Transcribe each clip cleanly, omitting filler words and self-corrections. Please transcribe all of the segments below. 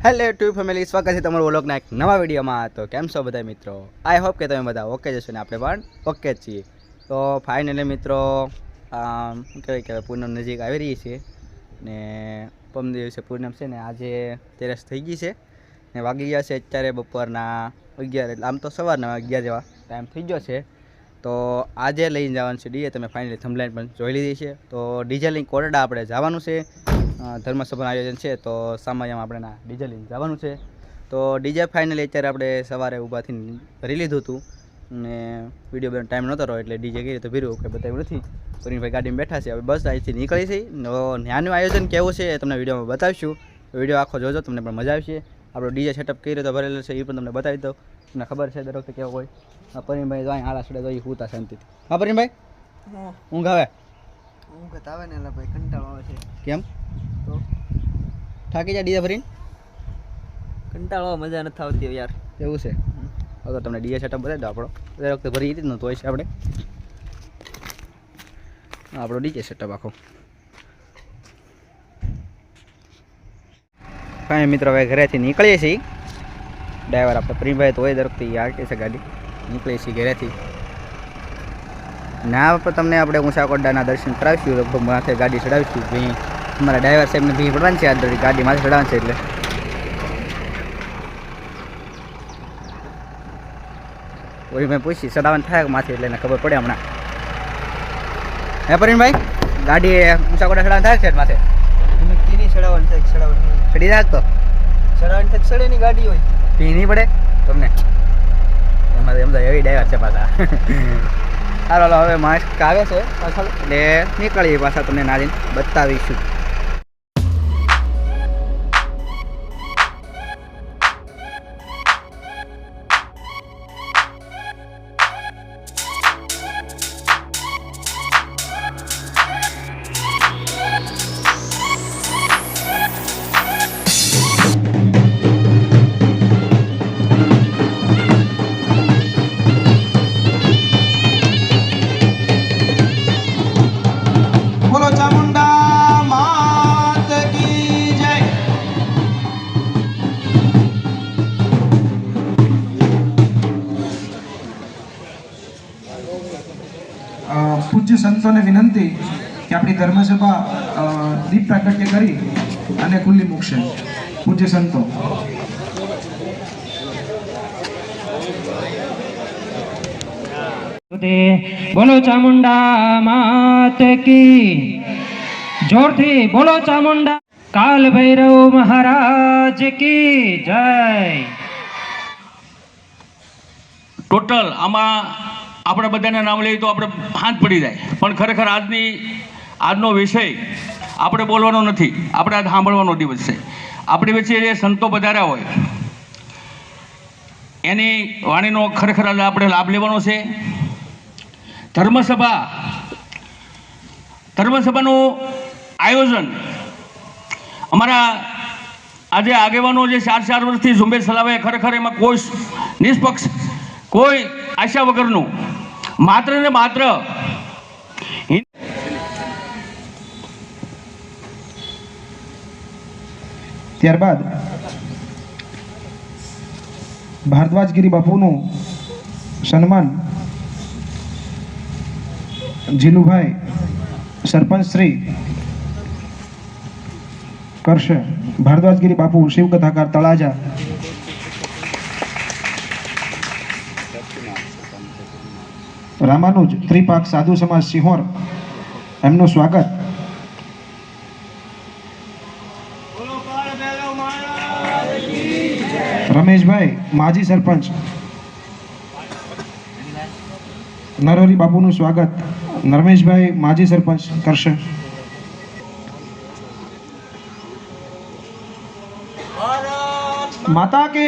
Hello two family, સ્વાગત છે તમારું વ્લોગના એક નવા વિડીયોમાં। તો કેમ છો બધા મિત્રો? આઈ હોપ કે તમે બધા ઓકે જશો ને આપણે પણ ઓકે જ છીએ। તો ફાઇનલી મિત્રો શું કહેવાય કે પૂનમ નજીક આવી રહી છે ને પરમ દિવસે પૂનમ છે ને આજે તેરસ થઈ ગઈ છે ને વાગી ગયા છે અત્યારે બપોરના 11, એટલે આમ તો સવારના 11 જેવા ટાઈમ થઈ ગયો છે। તો આજે લઈને જવાનું છે ડીજે, તમે ફાઇનલી થંબલાઈન પણ જોઈ લીધી છે। તો ડીજે લઈને કોરડા આપણે જવાનું છે, ધર્મસભાનું આયોજન છે તો સામાયામાં આપણે ડીજે લઈને જવાનું છે। તો ડીજે ફાઇનલી અત્યારે આપણે સવારે ઊભાથી ભરી લીધું હતું ને વિડીયો બનાવવાનો ટાઈમ નહોતો રહ્યો એટલે ડીજે કઈ રીતે ભર્યું કે બતાવ્યું નથી। પરિણભાઈ ગાડીમાં બેઠા છે, હવે બસ અહીંથી નીકળી છે। ત્યાંનું આયોજન કેવું છે એ તમને વિડીયોમાં બતાવીશું, વિડીયો આખો જોજો, તમને પણ મજા આવશે। આપણો ડીજે સેટઅપ કઈ રીતે ભરેલો છે એ પણ તમને બતાવી દઉં, તમને ખબર છે દર વખતે કેવો હોય। પરિણભાઈ અહીં આળા છોડે તો એ હુતા શાંતિથી। હા પરિણભાઈ, ઊંઘ આવે? ઊંઘ તો આવે ને એટલે ભાઈ કંટાળો આવે છે। કેમ? તો થાકી જાય ડીજે ભરીને? કંટાળો આવે, મજા નથી આવતી યાર। એવું છે? હવે તમને ડીજે સેટઅપ બતાવી દો આપણો, દર વખતે ભરી જ નહોતું હોય છે આપણે આપણો ડીજે સેટઅપ આખો। કાંઈ મિત્રો હવે ઘરેથી નીકળીએ છીએ, ડ્રાઈવર આપણે પ્રીમભાઈ તો હોય દર વખતે હાંકે છે ગાડી, નીકળીએ છીએ ઘરેથી। ના પર તમને આપણે ઊંચા કોરડાના દર્શન કરાવીશું, લગભગ માથે ગાડી ચડાવીશું। ભાઈ અમારા ડ્રાઈવર સાહેબને ભી પડવાનું છે, આ ગાડી માથે ચડાવવાનું છે એટલે કોઈ મેં પૂછી ચડાવવાનું થાય માથે એટલે એને ખબર પડે હમણાં। હે પરિણભાઈ, ગાડી ઊંચા કોરડા ચડાવવાનું થાય છે માથે? નહીં ચડાવવાનું થાય, ચડાવવાનું ચડી જાય તો ચડાવવાની થાય, ચડે ની ગાડી હોય પી નહીં પડે તમને? એમાં એમ તો એવી ડ્રાઈવર છે પાછા। ચાલો હવે માસ્ક આવે છે પાછળ એટલે નીકળીએ પાછા, તમને નારીને બતાવીશું। પૂજ્ય સંતોને વિનંતી કે આપણી ધર્મસભા દીપ પ્રાગટ્ય કરી અને ખુલ્લી મૂકશે। પૂજ્ય સંતો બોલો ચામુંડા માત કી, જોરથી બોલો ચામુંડા, કાલ ભૈરવ મહારાજ કી જય। ટોટલ આમાં આપણે બધાના નામ લઈએ તો આપણે હાથ પડી જાય, પણ ખરેખર આજનો વિષય આપણે બોલવાનો નથી, આપણે આજ સાંભળવાનો દિવસ છે। આપણી વચ્ચે જે સંતો પધાર્યા હોય એની વાણીનો ખરેખર આપણે લાભ લેવાનો છે। ધર્મસભાનું આયોજન અમારા આજે આગેવાનો જે 4 વર્ષથી ઝુંબેશ ચલાવે, ખરેખર એમાં કોઈ નિષ્પક્ષ, કોઈ આશા વગરનું, માત્ર ને માત્ર ત્યારબાદ ભારદ્વાજગીરી બાપુનું સન્માન જીલુભાઈ સરપંચ શ્રી કરશે। ભારદ્વાજગીરી બાપુ શિવકથાકાર તળાજા, રામાનુજ ત્રિપાક સાધુ સમાજ સિંહોર, એમનું સ્વાગત। રમેશભાઈ માજી સરપંચ નરહરી બાપુનું સ્વાગત નરમેશભાઈ માજી સરપંચ કરશે। માતા કે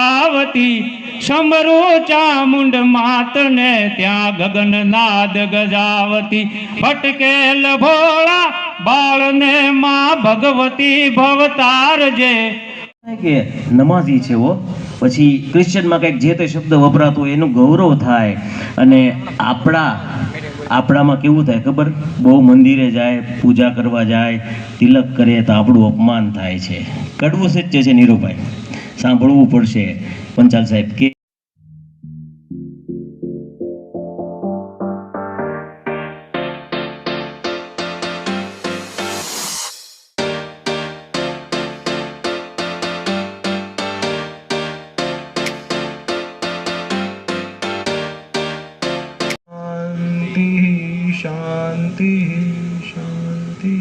આવતી સમરો ચામુંડ માતને ત્યાં ગગન નાદ ગજાવતી, ફટકેલ ભોળા બાળને માં ભગવતી ભવતારજે. કે નમાઝી છે વો, પછી ક્રિશ્ચનમાં કંઈક જે તે શબ્દ વપરાતો હોય એનું ગૌરવ થાય. અને આપણામાં કેવું થાય ખબર, બહુ મંદિરે જાય, પૂજા કરવા જાય, તિલક કરે તો આપણું અપમાન થાય છે. કડવું સત્ય છે નીરુભાઈ, સાંભળવું પડશે પંચાલ સાહેબ. કે શાંતિ શાંતિ.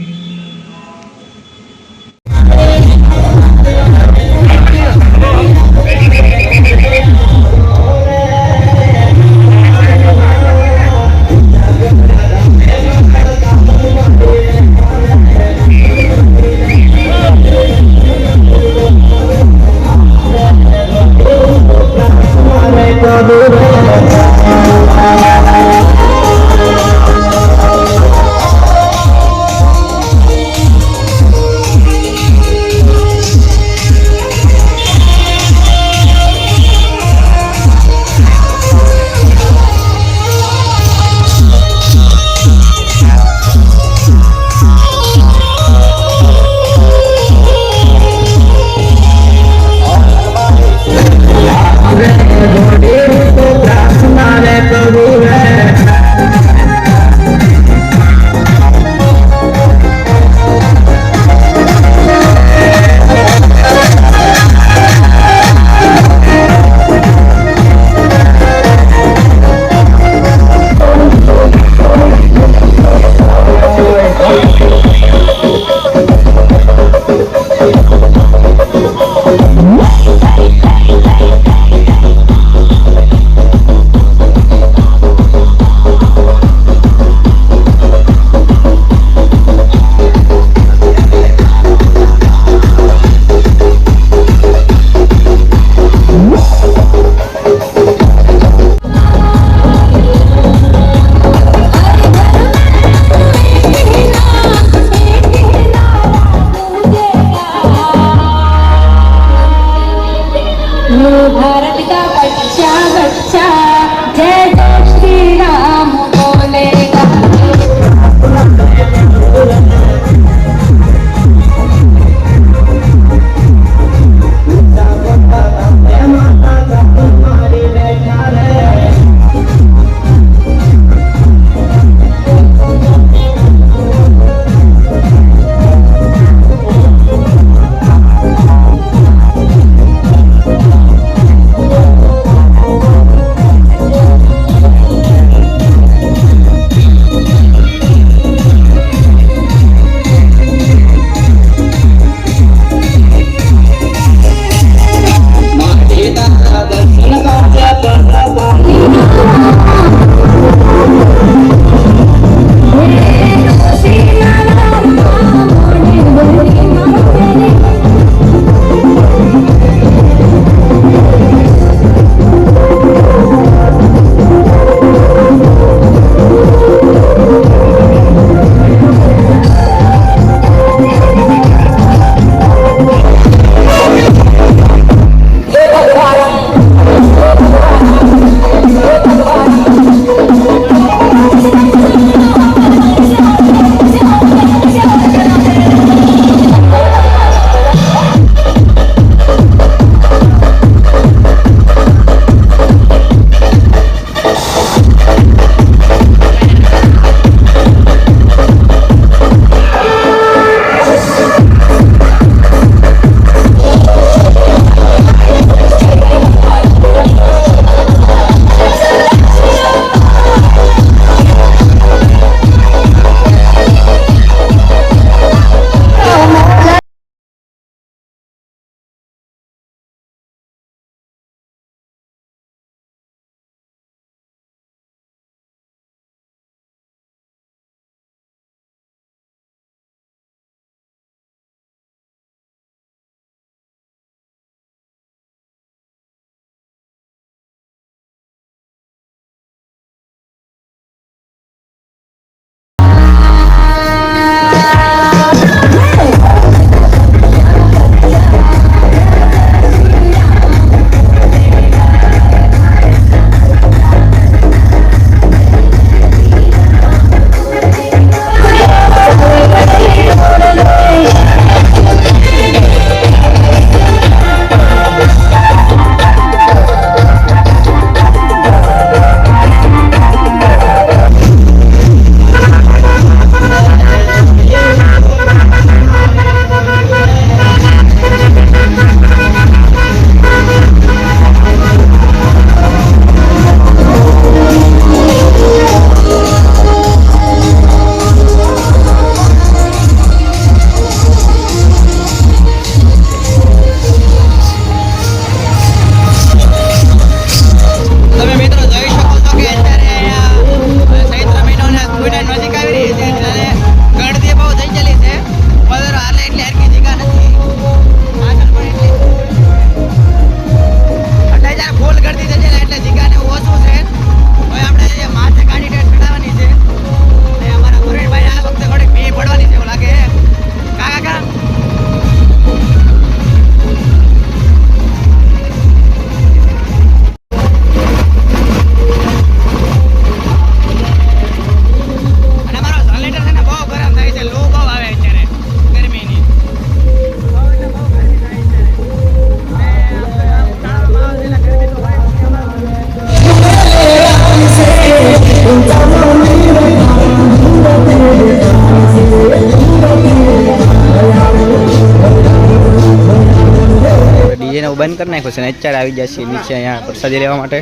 બંધ કરી નાખ્યું છે ને અત્યારે આવી ગયા છીએ નીચે અહીંયા પ્રસાદી લેવા માટે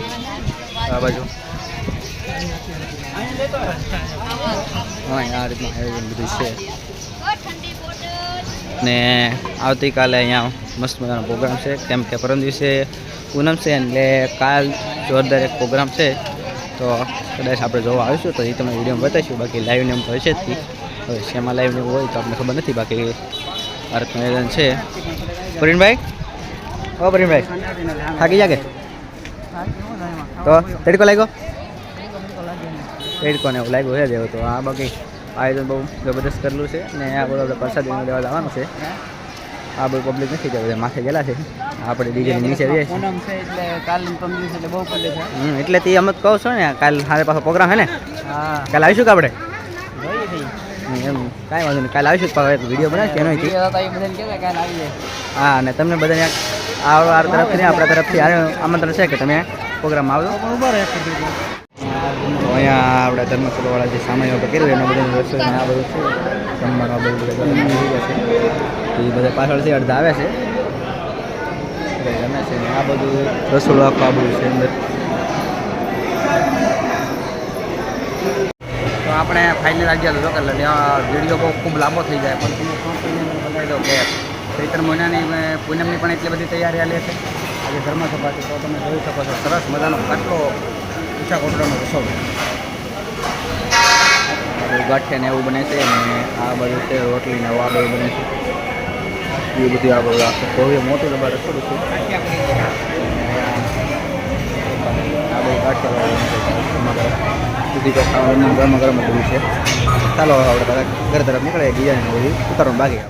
આ બાજુ. હા આ રીતનું આયોજન બધું છે ને આવતીકાલે અહીંયા મસ્ત મજાનો પ્રોગ્રામ છે કેમ કે પરમ દિવસે પૂનમ છે એટલે કાલ જોરદાર એક પ્રોગ્રામ છે તો કદાચ આપણે જોવા આવીશું તો એ તમને વિડીયોમાં બતાવીશું. બાકી લાઈવને એમ તો હશે જ હવે શેમાં લાઈવને એવું હોય તો આપણને ખબર નથી. બાકી આ રીતનું આયોજન છે. પ્રવીણભાઈ ઓ પ્રવીણભાઈ થાકી જાગે તો તડકો લાગ્યો તડકો ને એવું લાગ્યું છે જેવું. તો આ બાકી આયોજન બહુ જબરદસ્ત કરેલું છે ને આ બધું આપણે પ્રસાદી લેવા જવાનું છે. આ બધું પબ્લિક નથી કે બધા માથે ગયેલા છે આપણે ડીજે નીચે રહીએ છીએ. પૂનમ છે એટલે કાલ પંદર એટલે બહુ પડે છે. એટલે તે અમત કહું છું ને કાલ મારે પાછો પ્રોગ્રામ હે ને હા કાલે આવીશું કે આપણે જોઈએ થઈ એમ કાંઈ વાંધો નહીં કાલે આવીશું પાછો એક વિડીયો બનાવીશ એનો અહીંથી. એ બધાને કહેવાય કાલ આવી જાય. હા અને તમને બધાને આ તરફથી આપણા તરફથી આમંત્રણ છે કે તમે પ્રોગ્રામમાં આવજો. ઉભા રહે તો અહીંયા આપણે ધર્મસભાવાળા જે સામાન્ય આપણે કર્યું એના બધાની રસોઈ આ બધું છે જમવાનું આ બધું બધા થઈ ગયા છે. તો એ બધા પાછળથી અડધા આવે છે બધા જમે છે ને આ બધું રસોડું આખું આ બધું છે અંદર. તો આપણે ફાઇનલ આવી ગયા લોકો એટલે વિડીયો બહુ ખૂબ લાંબો થઈ જાય પણ તમે શું કહીને બતાવી દો કે ચૈત્ર મહિનાની પૂનમની પણ એટલી બધી તૈયારી હાલે છે આજે ધર્મસભા છે. તો તમે જોઈ શકો છો સરસ મજાનો આટલો ઊંચા કોટડાનો રસોડો ગાંઠિયા ને એવું બને છે અને આ બધું છે રોટલી ને આ બધું બને છે એ બધું આ બધું આખું ભવ્ય મોટું ડબ્બા રસોડું છે. આ બધું ગાંઠિયા સુધી તો ખાવાનું ગરમ ગરમ બધું છે. ચાલો આપણે ઘર તરફ નીકળીએ બીજાને બધું ઉતારવાનું બાકી.